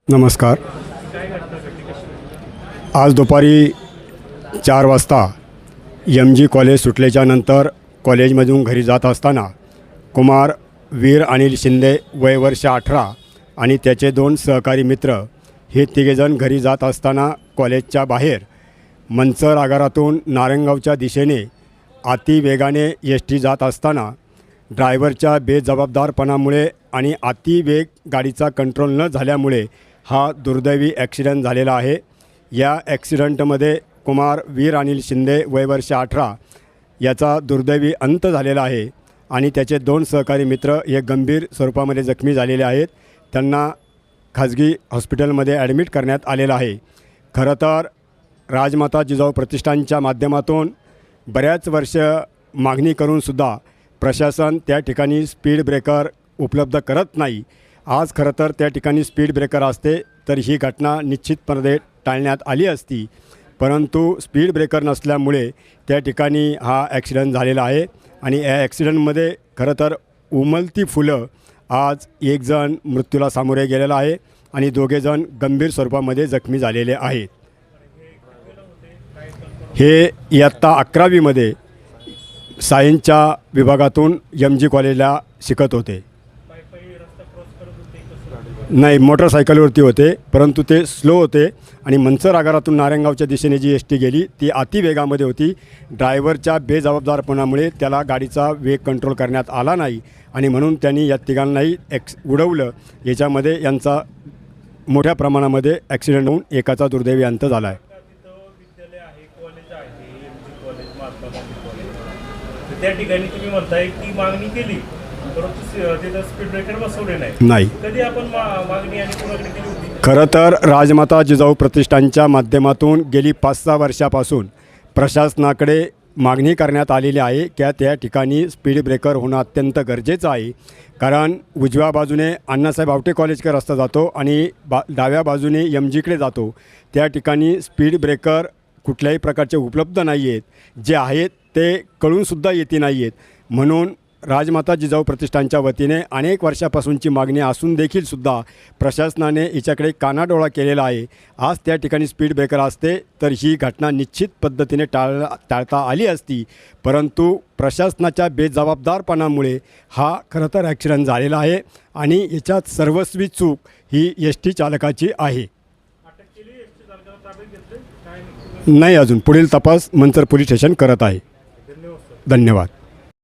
नमस्कार. आज दुपारी 4 वाजता MG कॉलेज सुटल्याच्या नंतर कॉलेजमधून घरी जात असताना कुमार वीर अनिल शिंदे वय वर्ष 18 आणि त्याचे 2 सहकारी मित्र हे तिघेजण घरी जात असताना कॉलेजच्या बाहेर मंचर आगारातून नारायणगावच्या दिशेने अतिवेगाने ST जात असताना ड्रायव्हरच्या बेजबाबदारपणामुळे आणि अतिवेग गाडीचा कंट्रोल न झाल्यामुळे हा दुर्दैवी ॲक्सिडेंट झालेला आहे. या ॲक्सिडेंटमध्ये कुमार वीर अनिल शिंदे वय वर्ष 18 याचा दुर्दैवी अंत झालेला आहे आणि त्याचे 2 सहकारी मित्र हे गंभीर स्वरूपामध्ये जखमी झालेले आहेत. त्यांना खाजगी हॉस्पिटलमध्ये ॲडमिट करण्यात आलेलं आहे. खरं तर राजमाता जिजाऊ प्रतिष्ठानच्या माध्यमातून बऱ्याच वर्ष मागणी करूनसुद्धा प्रशासन त्या ठिकाणी स्पीड ब्रेकर उपलब्ध करत नाही. आज खरं तर त्या ठिकाणी स्पीड ब्रेकर असते तर ही घटना निश्चितपणे टाळण्यात आली असती, परंतु स्पीड ब्रेकर नसल्यामुळे त्या ठिकाणी हा ॲक्सिडेंट झालेला आहे. आणि या ॲक्सिडेंटमध्ये खरं तर उमलती फुलं आज एक जण मृत्यूला सामोरे गेलेला आहे आणि 2 जण गंभीर स्वरूपामध्ये जखमी झालेले आहेत. हे इयत्ता 11वीमध्ये सायन्सच्या विभागातून MG कॉलेजला शिकत होते. नाही, मोटरसायकलवरती होते, परंतु ते स्लो होते आणि मंचर आगारातून नारायणगावच्या दिशेने जी ST गेली ती अतिवेगामध्ये होती. ड्रायव्हरच्या बेजबाबदारपणामुळे त्याला गाडीचा वेग कंट्रोल करण्यात आला नाही आणि म्हणून त्यांनी या तिघांनाही उडवलं. याच्यामध्ये यांचा मोठ्या प्रमाणामध्ये ॲक्सिडेंट होऊन एकाचा दुर्दैवी अंत झाला आहे. त्या ठिकाणी तुम्ही म्हणताय की मागणी केली परंतु तिथं स्पीड ब्रेकर बसवले नाही. कधी आपण मागणी आणि कोणाकडे केली होती? खरं तर राजमाता जिजाऊ प्रतिष्ठानच्या माध्यमातून गेली 5-6 वर्षापासून प्रशासनाकडे मागणी करण्यात आलेली आहे की त्या ठिकाणी स्पीड ब्रेकर होणं अत्यंत गरजेचं आहे. कारण उजव्या बाजूने अण्णासाहेब आवटे कॉलेजकडे रस्ता जातो आणि डाव्या बाजूने MGकडे जातो. त्या ठिकाणी स्पीड ब्रेकर कुठल्याही प्रकारचे उपलब्ध नाही आहेत. जे आहेत ते कळूनसुद्धा येते नाही आहेत. म्हणून राजमाता जिजाऊ प्रतिष्ठानच्या वतीने अनेक वर्षापासूनची मागणी असून देखीलसुद्धा प्रशासनाने हिच्याकडे कानाडोळा केलेला आहे. आज त्या ठिकाणी स्पीड ब्रेकर असते तर ही घटना निश्चित पद्धतीने टाळता आली असती, परंतु प्रशासनाच्या बेजबाबदारपणामुळे हा खरं तर ॲक्सिडेंट झालेला आहे आणि याच्यात सर्वस्वी चूक ही ST चालकाची आहे. नाही, अजून पुढील तपास मंचर पोलीस स्टेशन करत आहे. धन्यवाद.